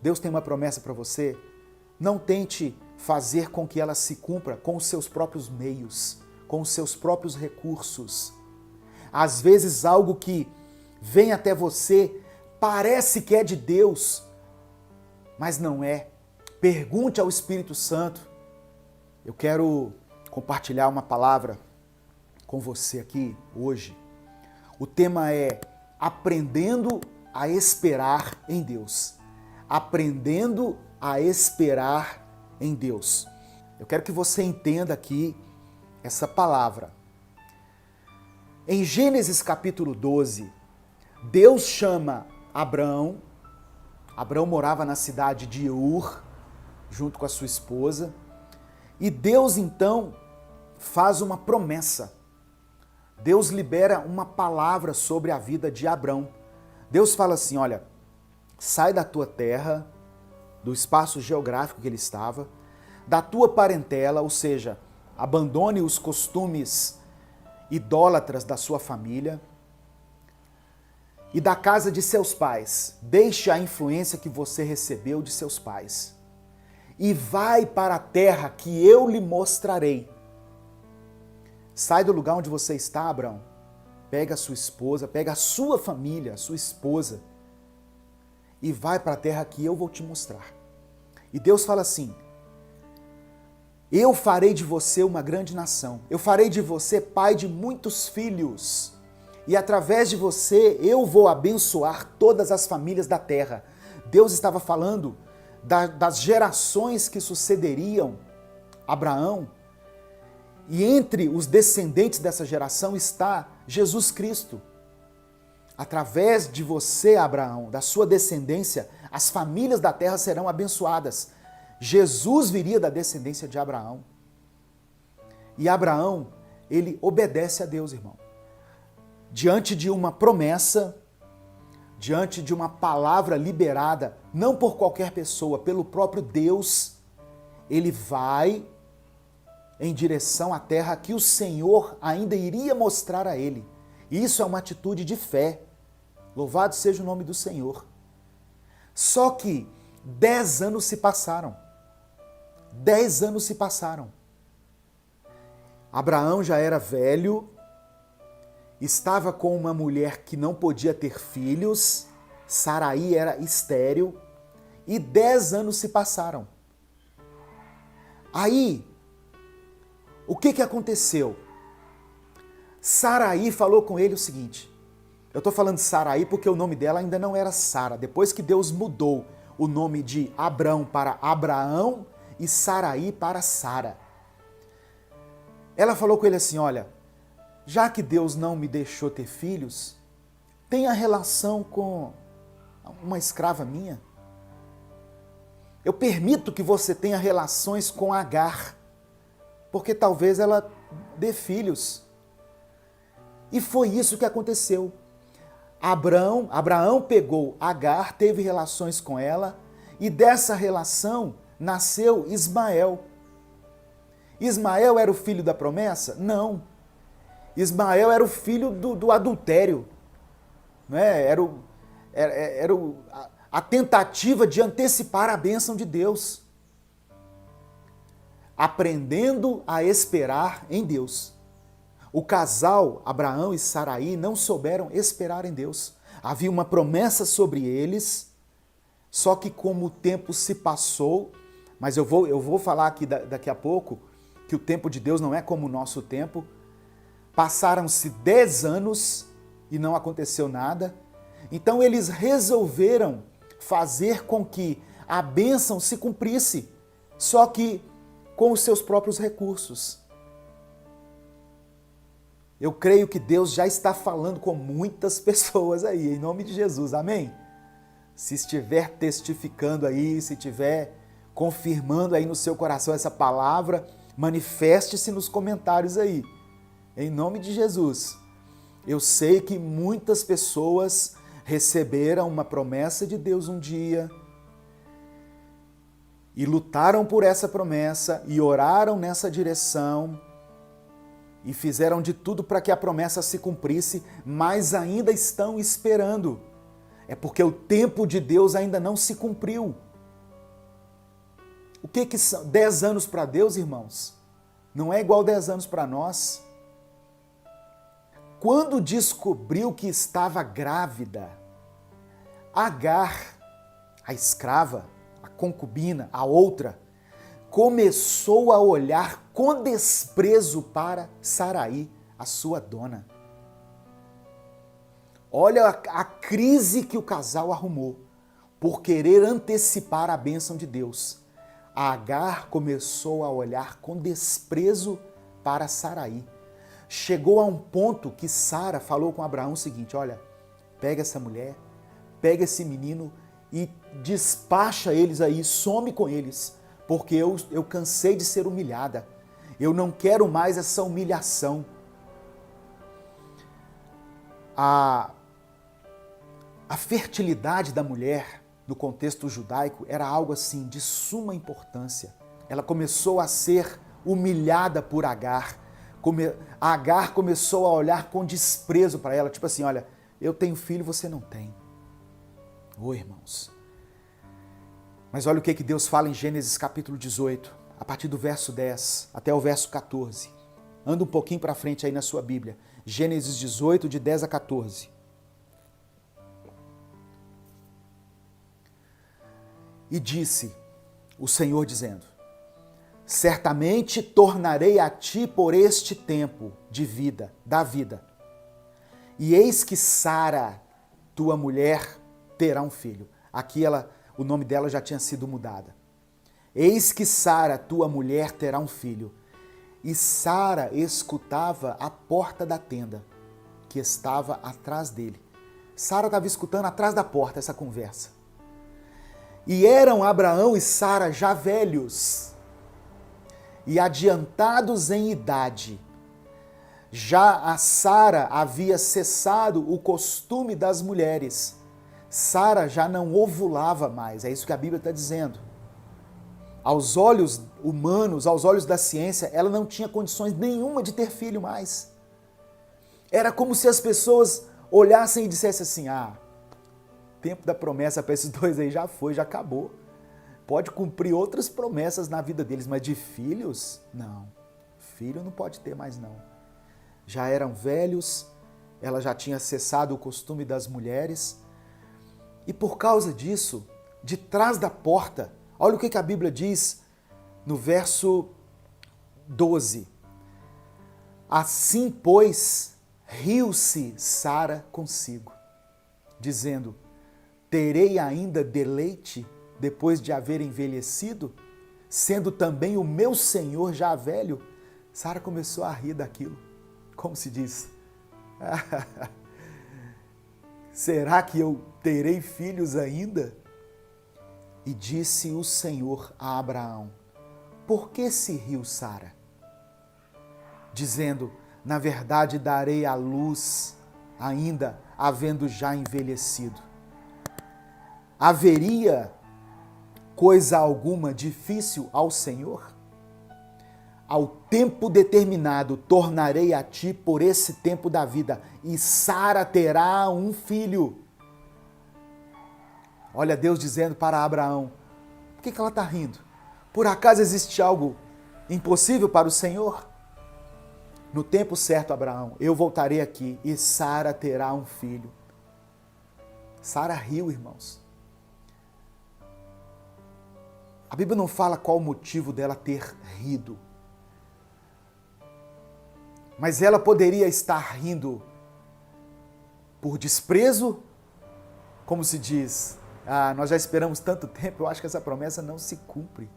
Deus tem uma promessa para você, não tente fazer com que ela se cumpra com os seus próprios meios, com os seus próprios recursos. Às vezes algo que vem até você parece que é de Deus, mas não é. Pergunte ao Espírito Santo. Eu quero compartilhar uma palavra com você aqui hoje. O tema é aprendendo a esperar em Deus. Aprendendo a esperar em Deus. Eu quero que você entenda aqui essa palavra. Em Gênesis capítulo 12, Deus chama Abrão. Abrão morava na cidade de Ur, junto com a sua esposa. E Deus então faz uma promessa. Deus libera uma palavra sobre a vida de Abrão. Deus fala assim, olha, sai da tua terra, do espaço geográfico que ele estava, da tua parentela, ou seja, abandone os costumes idólatras da sua família e da casa de seus pais. Deixe a influência que você recebeu de seus pais e vai para a terra que eu lhe mostrarei. Sai do lugar onde você está, Abrão. Pega a sua esposa, pega a sua família, a sua esposa e vai para a terra que eu vou te mostrar. E Deus fala assim, eu farei de você uma grande nação, eu farei de você pai de muitos filhos, e através de você eu vou abençoar todas as famílias da terra. Deus estava falando das gerações que sucederiam Abraão, e entre os descendentes dessa geração está Jesus Cristo. Através de você, Abraão, da sua descendência, as famílias da terra serão abençoadas. Jesus viria da descendência de Abraão. E Abraão, ele obedece a Deus, irmão. Diante de uma promessa, diante de uma palavra liberada, não por qualquer pessoa, pelo próprio Deus, ele vai em direção à terra que o Senhor ainda iria mostrar a ele. Isso é uma atitude de fé. Louvado seja o nome do Senhor. Só que 10 anos se passaram. 10 anos se passaram. Abraão já era velho, estava com uma mulher que não podia ter filhos, Saraí era estéril, e 10 anos se passaram. Aí, o que aconteceu? Saraí falou com ele o seguinte, eu estou falando de Saraí porque o nome dela ainda não era Sara, depois que Deus mudou o nome de Abrão para Abraão e Saraí para Sara. Ela falou com ele assim, olha, já que Deus não me deixou ter filhos, tenha relação com uma escrava minha. Eu permito que você tenha relações com Agar, porque talvez ela dê filhos. E foi isso que aconteceu. Abraão pegou Agar, teve relações com ela, e dessa relação nasceu Ismael. Ismael era o filho da promessa? Não. Ismael era o filho do adultério. Não é? Era a tentativa de antecipar a bênção de Deus. Aprendendo a esperar em Deus. O casal, Abraão e Saraí, não souberam esperar em Deus. Havia uma promessa sobre eles, só que como o tempo se passou, mas eu vou falar aqui daqui a pouco, que o tempo de Deus não é como o nosso tempo. Passaram-se 10 anos e não aconteceu nada. Então eles resolveram fazer com que a bênção se cumprisse, só que com os seus próprios recursos. Eu creio que Deus já está falando com muitas pessoas aí, em nome de Jesus, amém? Se estiver testificando aí, se estiver confirmando aí no seu coração essa palavra, manifeste-se nos comentários aí, em nome de Jesus. Eu sei que muitas pessoas receberam uma promessa de Deus um dia e lutaram por essa promessa e oraram nessa direção e fizeram de tudo para que a promessa se cumprisse, mas ainda estão esperando. É porque o tempo de Deus ainda não se cumpriu. que são 10 anos para Deus, irmãos? Não é igual 10 anos para nós. Quando descobriu que estava grávida, Agar, a escrava, a concubina, a outra, começou a olhar com desprezo para Sarai, a sua dona. Olha a crise que o casal arrumou por querer antecipar a bênção de Deus. A Agar começou a olhar com desprezo para Sarai. Chegou a um ponto que Sara falou com Abraão o seguinte: olha, pega essa mulher, pega esse menino e despacha eles aí, some com eles, porque eu cansei de ser humilhada. Eu não quero mais essa humilhação. A fertilidade da mulher, no contexto judaico, era algo assim de suma importância. Ela começou a ser humilhada por Agar. Agar começou a olhar com desprezo para ela, tipo assim, olha, eu tenho filho, você não tem. Ô, irmãos. Mas olha o que Deus fala em Gênesis capítulo 18, a partir do verso 10 até o verso 14. Anda um pouquinho para frente aí na sua Bíblia. Gênesis 18, de 10 a 14. E disse o Senhor dizendo: certamente tornarei a ti por este tempo de vida, da vida. E eis que Sara, tua mulher, terá um filho. Aqui o nome dela já tinha sido mudada. Eis que Sara, tua mulher, terá um filho. E Sara escutava a porta da tenda, que estava atrás dele. Sara estava escutando atrás da porta essa conversa. E eram Abraão e Sara já velhos e adiantados em idade. Já a Sara havia cessado o costume das mulheres. Sara já não ovulava mais, é isso que a Bíblia está dizendo. Aos olhos humanos, aos olhos da ciência, ela não tinha condições nenhuma de ter filho mais. Era como se as pessoas olhassem e dissessem assim: tempo da promessa para esses dois aí já foi, já acabou. Pode cumprir outras promessas na vida deles, mas de filhos, não. Filho não pode ter mais não. Já eram velhos, ela já tinha cessado o costume das mulheres. E por causa disso, de trás da porta, olha o que a Bíblia diz no verso 12. Assim, pois, riu-se Sara consigo, dizendo: terei ainda deleite depois de haver envelhecido, sendo também o meu senhor já velho? Sara começou a rir daquilo. Como se diz? Será que eu terei filhos ainda? E disse o Senhor a Abraão: por que se riu Sara? Dizendo: na verdade darei à luz ainda, havendo já envelhecido. Haveria coisa alguma difícil ao Senhor? Ao tempo determinado tornarei a ti por esse tempo da vida, e Sara terá um filho. Olha Deus dizendo para Abraão: por que ela está rindo? Por acaso existe algo impossível para o Senhor? No tempo certo, Abraão, eu voltarei aqui e Sara terá um filho. Sara riu, irmãos. A Bíblia não fala qual o motivo dela ter rido. Mas ela poderia estar rindo por desprezo, como se diz: nós já esperamos tanto tempo, eu acho que essa promessa não se cumpre.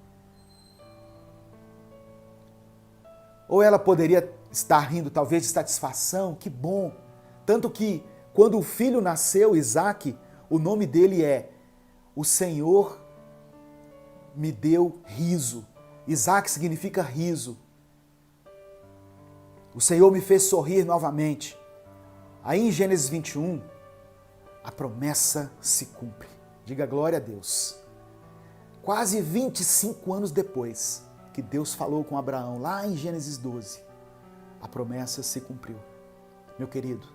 Ou ela poderia estar rindo talvez de satisfação, que bom. Tanto que quando o filho nasceu, Isaque, o nome dele é: o Senhor me deu riso. Isaque significa riso. O Senhor me fez sorrir novamente. Aí em Gênesis 21, a promessa se cumpre. Diga glória a Deus. Quase 25 anos depois que Deus falou com Abraão, lá em Gênesis 12, a promessa se cumpriu. Meu querido,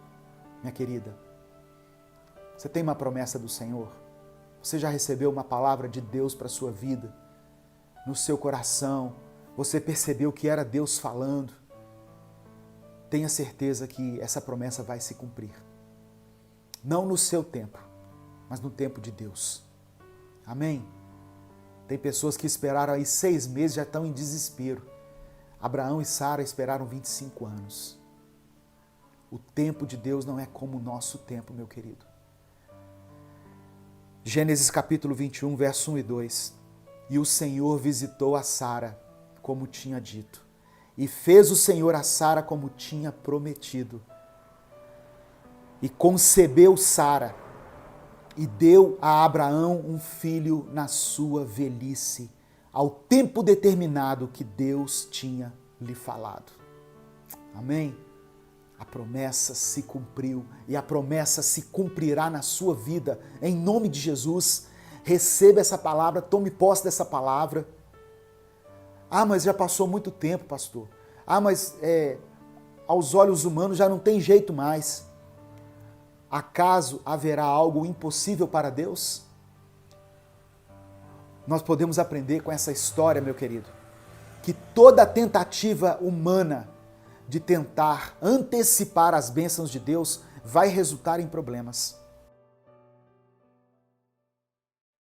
minha querida, você tem uma promessa do Senhor? Você já recebeu uma palavra de Deus para a sua vida? no seu coração, você percebeu que era Deus falando, tenha certeza que essa promessa vai se cumprir. Não no seu tempo, mas no tempo de Deus. Amém? Tem pessoas que esperaram aí 6 meses e já estão em desespero. Abraão e Sara esperaram 25 anos. O tempo de Deus não é como o nosso tempo, meu querido. Gênesis capítulo 21, verso 1 e 2. E o Senhor visitou a Sara, como tinha dito. E fez o Senhor a Sara como tinha prometido. E concebeu Sara, e deu a Abraão um filho na sua velhice, ao tempo determinado que Deus tinha lhe falado. Amém? A promessa se cumpriu e a promessa se cumprirá na sua vida, em nome de Jesus. Receba essa palavra, tome posse dessa palavra. Ah, mas já passou muito tempo, pastor. Ah, mas aos olhos humanos já não tem jeito mais. Acaso haverá algo impossível para Deus? Nós podemos aprender com essa história, meu querido, que toda tentativa humana de tentar antecipar as bênçãos de Deus vai resultar em problemas.